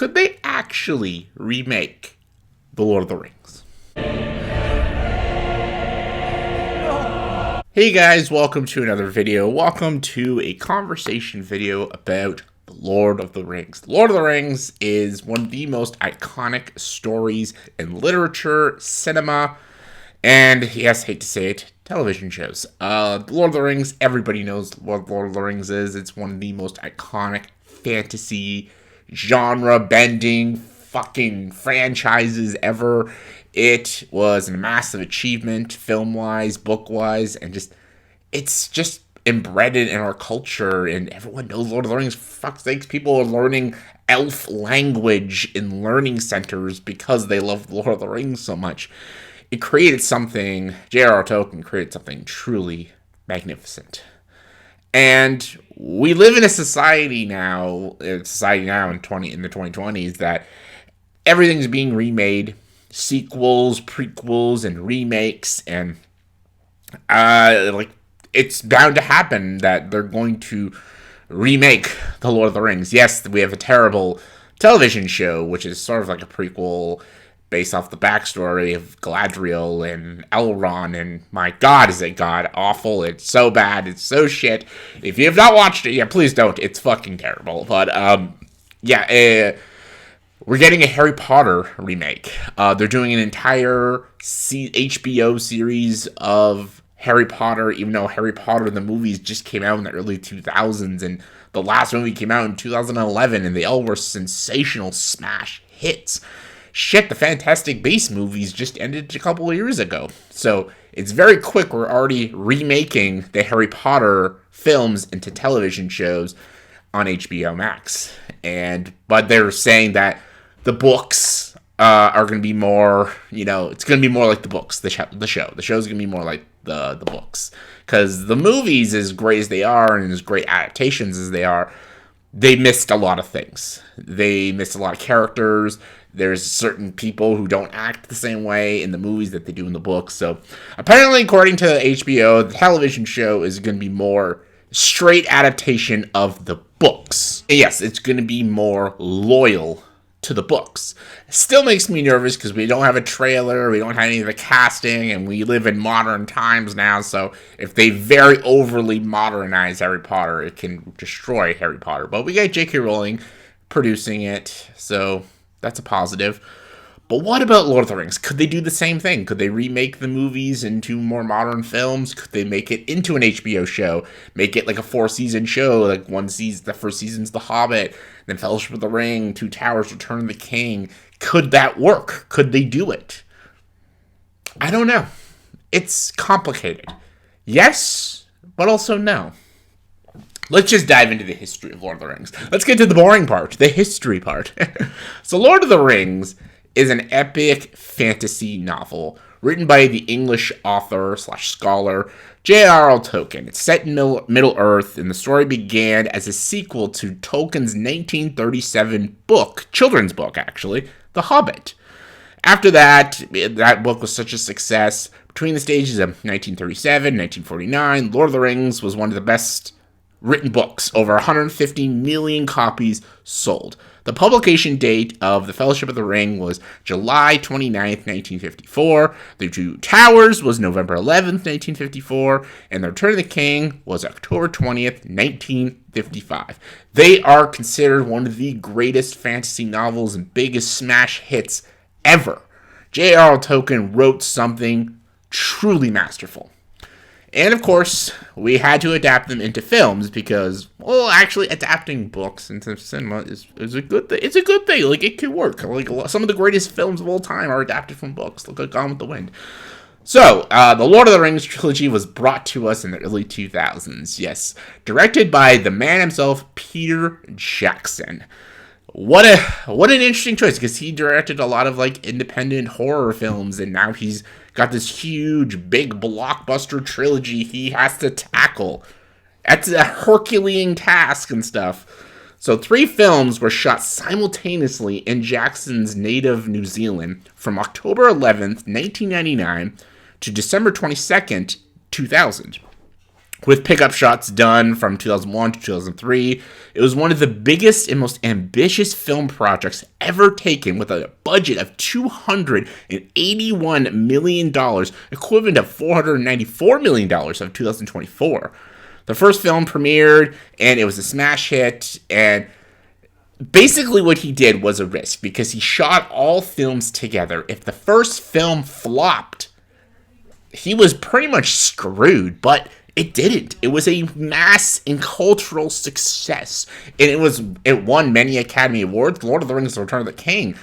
Could they actually remake The Lord of the Rings? Hey guys, welcome to another video. Welcome to a conversation video about The Lord of the Rings. The Lord of the Rings is one of the most iconic stories in literature, cinema, and, yes, hate to say it, television shows. The Lord of the Rings, everybody knows what Lord of the Rings is. It's one of the most iconic fantasy, genre-bending fucking franchises ever. It was a massive achievement, film-wise, book-wise, and it's just embedded in our culture, and everyone knows Lord of the Rings. For fuck's sakes, people are learning elf language in learning centers because they love Lord of the Rings so much. It created something, J.R.R. Tolkien created something truly magnificent. And we live in a society now in the 2020s that everything's being remade, sequels, prequels, and remakes, and it's bound to happen that they're going to remake The Lord of the Rings. Yes, we have a terrible television show, which is sort of like a prequel based off the backstory of Galadriel and Elrond, and my god, is it god awful. It's so bad, it's so shit. If you have not watched it, please don't. It's fucking terrible. But, we're getting a Harry Potter remake. They're doing an entire HBO series of Harry Potter, even though Harry Potter, the movies, just came out in the early 2000s, and the last movie came out in 2011, and they all were sensational smash hits. Shit, the Fantastic Beasts movies just ended a couple of years ago. So it's very quick. We're already remaking the Harry Potter films into television shows on HBO Max. But they're saying that the books are going to be more, it's going to be more like the books, the show. The show's going to be more like the books. Because the movies, as great as they are and as great adaptations as they are, they missed a lot of things. They missed a lot of characters. There's certain people who don't act the same way in the movies that they do in the books. So apparently, according to HBO, the television show is going to be more straight adaptation of the books. And yes, it's going to be more loyal to the books. It still makes me nervous because we don't have a trailer, we don't have any of the casting, and we live in modern times now, so if they very overly modernize Harry Potter, it can destroy Harry Potter. But we got J.K. Rowling producing it, so that's a positive. But what about Lord of the Rings? Could they do the same thing? Could they remake the movies into more modern films? Could they make it into an HBO show? Make it like a 4-season show, like one season, the first season's The Hobbit, then Fellowship of the Ring, Two Towers, Return of the King. Could that work? Could they do it? I don't know. It's complicated. Yes, but also no. Let's just dive into the history of Lord of the Rings. Let's get to the boring part, the history part. So Lord of the Rings is an epic fantasy novel written by the English author / scholar J.R.R. Tolkien. It's set in Middle-earth, and the story began as a sequel to Tolkien's 1937 book, children's book actually, The Hobbit. After that book was such a success, between the stages of 1937 and 1949, Lord of the Rings was one of the best written books, over 150 million copies sold. The publication date of The Fellowship of the Ring was July 29th, 1954. The Two Towers was November 11th, 1954. And The Return of the King was October 20th, 1955. They are considered one of the greatest fantasy novels and biggest smash hits ever. J.R.R. Tolkien wrote something truly masterful. And, of course, we had to adapt them into films because, actually, adapting books into cinema is a good thing. It's a good thing. Like, it can work. Like, some of the greatest films of all time are adapted from books. Look at Gone with the Wind. So, the Lord of the Rings trilogy was brought to us in the early 2000s. Yes, directed by the man himself, Peter Jackson. What an interesting choice, because he directed a lot of independent horror films, and now he's got this huge, big blockbuster trilogy he has to tackle. That's a Herculean task and stuff. So 3 films were shot simultaneously in Jackson's native New Zealand from October 11th, 1999 to December 22nd, 2000. with pickup shots done from 2001 to 2003. It was one of the biggest and most ambitious film projects ever taken, with a budget of $281 million, equivalent to $494 million of 2024. The first film premiered, and it was a smash hit, and basically what he did was a risk, because he shot all films together. If the first film flopped, he was pretty much screwed, but it didn't. It was a mass and cultural success, and it won many Academy Awards. Lord of the Rings: The Return of the King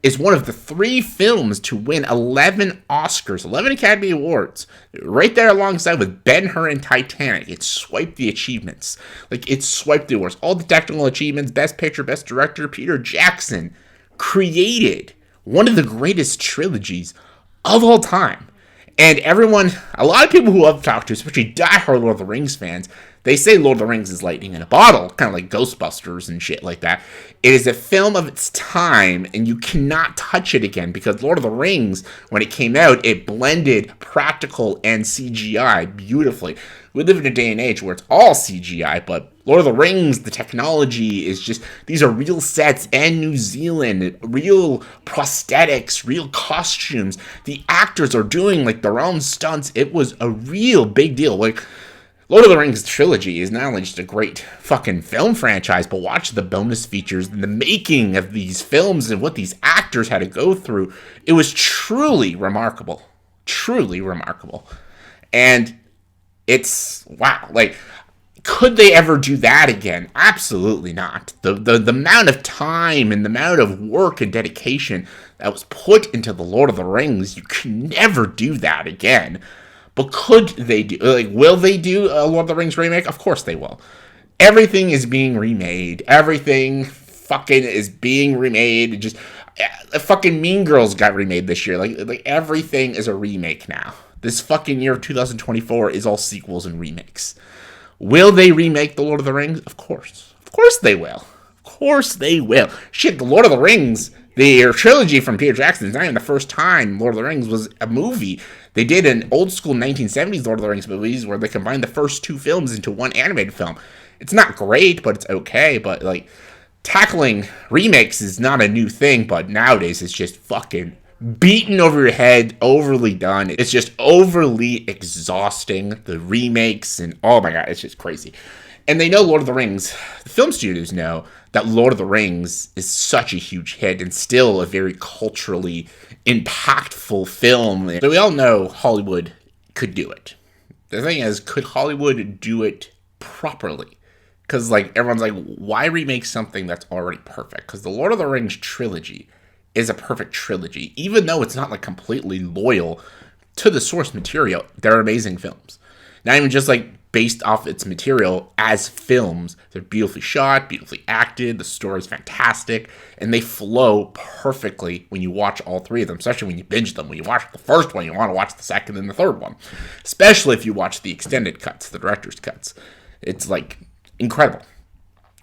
is one of the 3 films to win 11 Oscars, 11 Academy Awards, right there alongside with Ben-Hur and Titanic. It swiped the achievements. It swiped the awards. All the technical achievements, Best Picture, Best Director. Peter Jackson created one of the greatest trilogies of all time. And a lot of people who I've talked to, especially diehard Lord of the Rings fans, they say Lord of the Rings is lightning in a bottle, kind of like Ghostbusters and shit like that. It is a film of its time, and you cannot touch it again, because Lord of the Rings, when it came out, it blended practical and CGI beautifully. We live in a day and age where it's all CGI, but Lord of the Rings, the technology is just, these are real sets, and New Zealand, real prosthetics, real costumes. The actors are doing their own stunts. It was a real big deal. Lord of the Rings trilogy is not only just a great fucking film franchise, but watch the bonus features and the making of these films and what these actors had to go through. It was truly remarkable. Truly remarkable. And it's, wow, could they ever do that again? Absolutely not. The amount of time and the amount of work and dedication that was put into the Lord of the Rings, you can never do that again. But could they do, will they do a Lord of the Rings remake? Of course they will. Everything is being remade. Everything fucking is being remade. Just, fucking Mean Girls got remade this year. Everything is a remake now. This fucking year of 2024 is all sequels and remakes. Will they remake the Lord of the Rings? Of course. Of course they will. Of course they will. Shit, the Lord of the Rings, the trilogy from Peter Jackson, is not even the first time Lord of the Rings was a movie. They did an old school 1970s Lord of the Rings movies where they combined the first 2 films into one animated film. It's not great, but it's okay. But tackling remakes is not a new thing, but nowadays it's just fucking beaten over your head, overly done. It's just overly exhausting, the remakes, and oh my god, it's just crazy. And they know Lord of the Rings, the film studios know that Lord of the Rings is such a huge hit and still a very culturally impactful film. So we all know Hollywood could do it. The thing is, could Hollywood do it properly? Because everyone's why remake something that's already perfect? Because the Lord of the Rings trilogy is a perfect trilogy. Even though it's not completely loyal to the source material, they're amazing films. Not even just based off its material as films. They're beautifully shot, beautifully acted, the story's fantastic, and they flow perfectly when you watch all 3 of them, especially when you binge them. When you watch the first one, you want to watch the second and the third one. Especially if you watch the extended cuts, the director's cuts. It's incredible.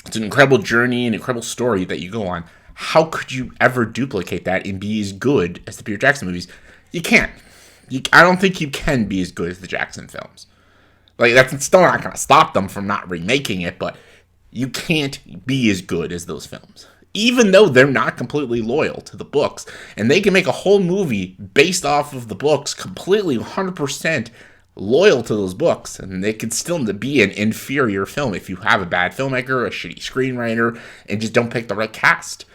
It's an incredible journey, an incredible story that you go on. How could you ever duplicate that and be as good as the Peter Jackson movies? You can't. I don't think you can be as good as the Jackson films. That's still not going to stop them from not remaking it, but you can't be as good as those films. Even though they're not completely loyal to the books. And they can make a whole movie based off of the books, completely 100% loyal to those books, and they could still be an inferior film if you have a bad filmmaker, a shitty screenwriter, and just don't pick the right cast.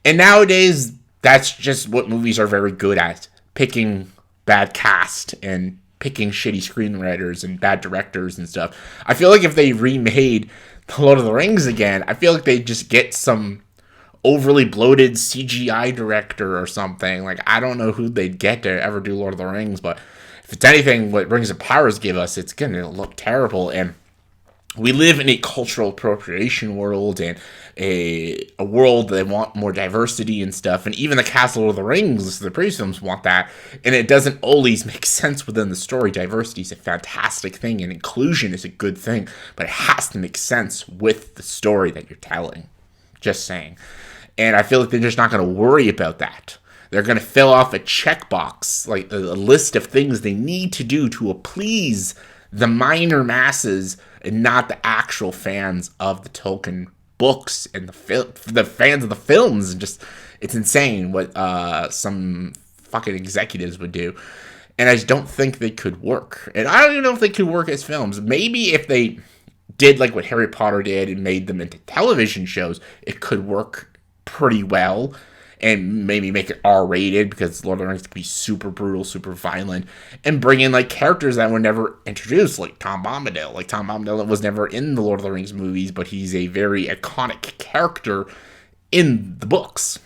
And nowadays, that's just what movies are very good at. Picking bad cast and picking shitty screenwriters and bad directors and stuff. I feel if they remade The Lord of the Rings again, I feel they'd just get some overly bloated CGI director or something. I don't know who they'd get to ever do Lord of the Rings, but if it's anything what Rings of Powers give us, it's going to look terrible. And we live in a cultural appropriation world and a world that they want more diversity and stuff. And even the cast of Lord of the Rings, the previous films want that. And it doesn't always make sense within the story. Diversity is a fantastic thing and inclusion is a good thing. But it has to make sense with the story that you're telling. Just saying. And I feel they're just not going to worry about that. They're going to fill off a checkbox, a list of things they need to do to please the minor masses and not the actual fans of the Tolkien books and the fans of the films. Just it's insane what some fucking executives would do. And I just don't think they could work. And I don't even know if they could work as films. Maybe if they did like what Harry Potter did and made them into television shows, it could work pretty well. And maybe make it R-rated because Lord of the Rings could be super brutal, super violent. And bring in like characters that were never introduced, like Tom Bombadil. Like Tom Bombadil was never in the Lord of the Rings movies, but he's a very iconic character in the books.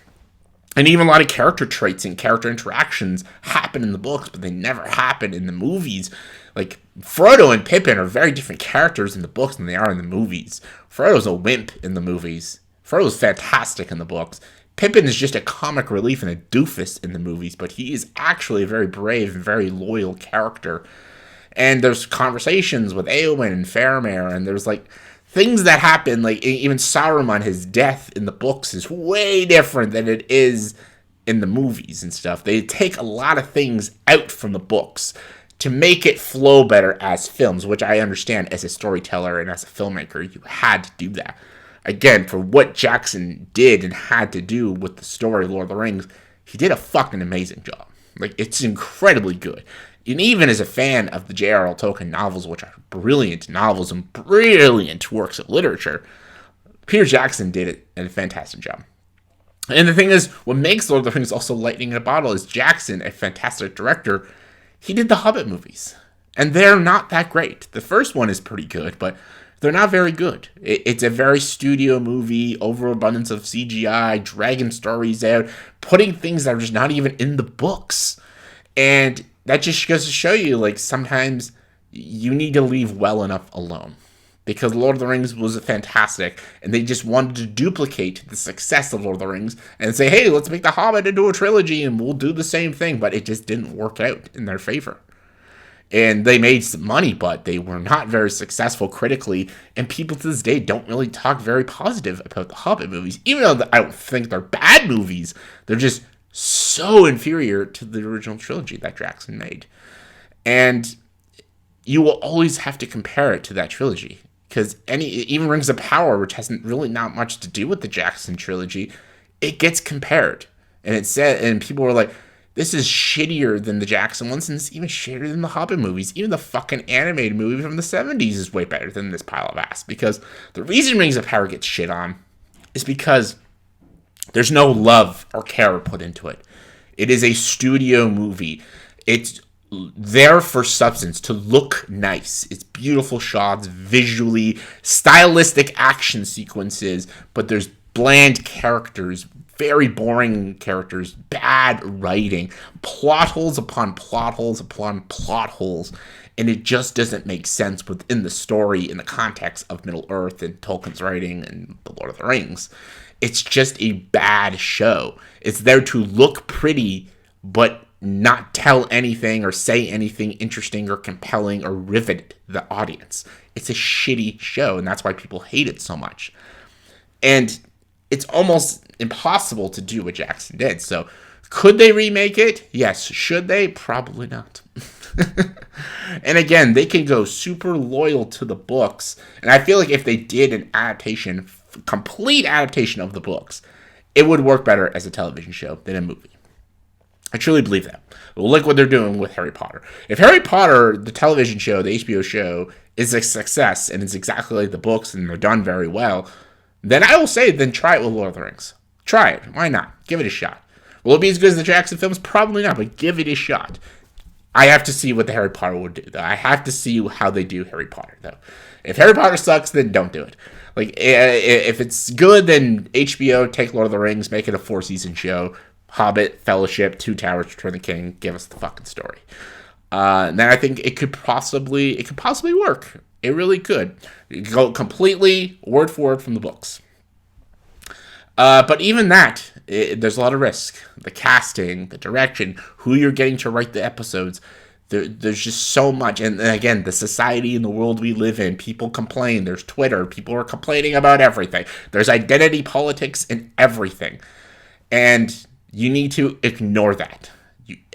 And even a lot of character traits and character interactions happen in the books, but they never happen in the movies. Like, Frodo and Pippin are very different characters in the books than they are in the movies. Frodo's a wimp in the movies. Frodo's fantastic in the books. Pippin is just a comic relief and a doofus in the movies, but he is actually a very brave and very loyal character. And there's conversations with Eowyn and Faramir, and there's, like, things that happen, like even Saruman, his death in the books is way different than it is in the movies and stuff. They take a lot of things out from the books to make it flow better as films, which I understand as a storyteller and as a filmmaker, you had to do that. Again, for what Jackson did and had to do with the story of Lord of the Rings, he did a fucking amazing job. Like, it's incredibly good. And even as a fan of the J.R.R. Tolkien novels, which are brilliant novels and brilliant works of literature, Peter Jackson did a fantastic job. And the thing is, what makes Lord of the Rings also lightning in a bottle is Jackson, a fantastic director, he did the Hobbit movies. And they're not that great. The first one is pretty good, but they're not very good. It's a very studio movie, overabundance of CGI, dragging stories out, putting things that are just not even in the books. And that just goes to show you, like, sometimes you need to leave well enough alone. Because Lord of the Rings was fantastic, and they just wanted to duplicate the success of Lord of the Rings and say, hey, let's make The Hobbit into a trilogy, and we'll do the same thing. But it just didn't work out in their favor. And they made some money, but they were not very successful critically, and people to this day don't really talk very positive about the Hobbit movies. Even though I don't think they're bad movies, they're just so inferior to the original trilogy that Jackson made. And you will always have to compare it to that trilogy. Because even Rings of Power, which hasn't really not much to do with the Jackson trilogy, it gets compared. And it said, and people were like, this is shittier than the Jackson ones, and it's even shittier than the Hobbit movies. Even the fucking animated movie from the 70s is way better than this pile of ass. Because the reason Rings of Power gets shit on is because there's no love or care put into it. It is a studio movie. It's there for substance, to look nice. It's beautiful shots, visually, stylistic action sequences, but there's bland characters, very boring characters, bad writing, plot holes upon plot holes upon plot holes, and it just doesn't make sense within the story in the context of Middle-earth and Tolkien's writing and The Lord of the Rings. It's just a bad show. It's there to look pretty, but not tell anything or say anything interesting or compelling or rivet the audience. It's a shitty show, and that's why people hate it so much. And it's almost impossible to do what Jackson did. So, could they remake it? Yes. Should they? Probably not. And again, they can go super loyal to the books. And I feel like if they did an adaptation, complete adaptation of the books, it would work better as a television show than a movie. I truly believe that. Look what they're doing with Harry Potter. If Harry Potter, the television show, the HBO show, is a success and it's exactly like the books and they're done very well, then I will say, then try it with Lord of the Rings. Try it. Why not? Give it a shot. Will it be as good as the Jackson films? Probably not, but give it a shot. I have to see what the Harry Potter would do, though. I have to see how they do Harry Potter, though. If Harry Potter sucks, then don't do it. Like, if it's good, then HBO, take Lord of the Rings, make it a 4-season show. Hobbit, Fellowship, Two Towers, Return of the King, give us the fucking story. Then I think it could possibly work. It really could. You could go completely word for word from the books. But even that, there's a lot of risk. The casting, the direction, who you're getting to write the episodes. There's just so much. And again, the society and the world we live in, people complain. There's Twitter. People are complaining about everything. There's identity politics in everything. And you need to ignore that.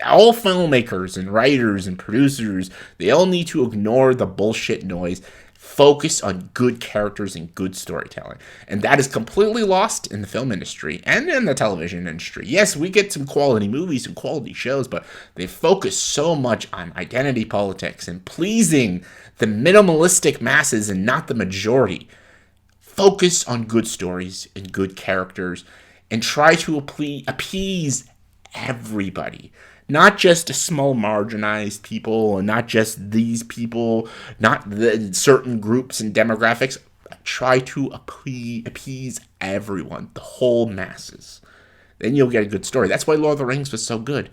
All filmmakers and writers and producers, they all need to ignore the bullshit noise, focus on good characters and good storytelling. And that is completely lost in the film industry and in the television industry. Yes, we get some quality movies and quality shows, but they focus so much on identity politics and pleasing the minimalistic masses and not the majority. Focus on good stories and good characters and try to appease everybody. Not just a small marginalized people and not just these people, not the certain groups and demographics. Try to appease everyone, the whole masses. Then you'll get a good story. That's why Lord of the Rings was so good.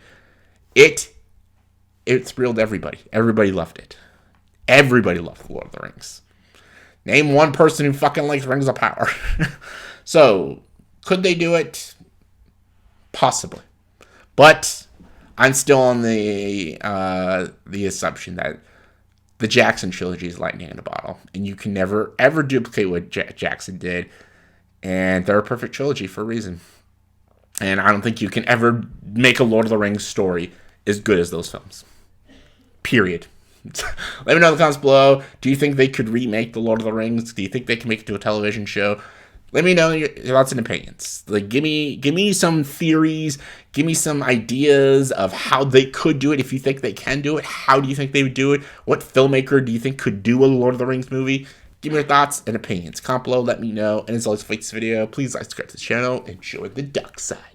It thrilled everybody. Everybody loved it. Everybody loved Lord of the Rings. Name one person who fucking likes Rings of Power. So, could they do it? Possibly. But I'm still on the assumption that the Jackson trilogy is lightning in a bottle, and you can never ever duplicate what Jackson did. And they're a perfect trilogy for a reason. And I don't think you can ever make a Lord of the Rings story as good as those films. Period. Let me know in the comments below. Do you think they could remake the Lord of the Rings? Do you think they can make it to a television show? Let me know your thoughts and opinions. Like, give me some theories. Give me some ideas of how they could do it. If you think they can do it, how do you think they would do it? What filmmaker do you think could do a Lord of the Rings movie? Give me your thoughts and opinions. Comment below, let me know. And as always, if you like this video, please like, subscribe to the channel, and enjoy the dark side.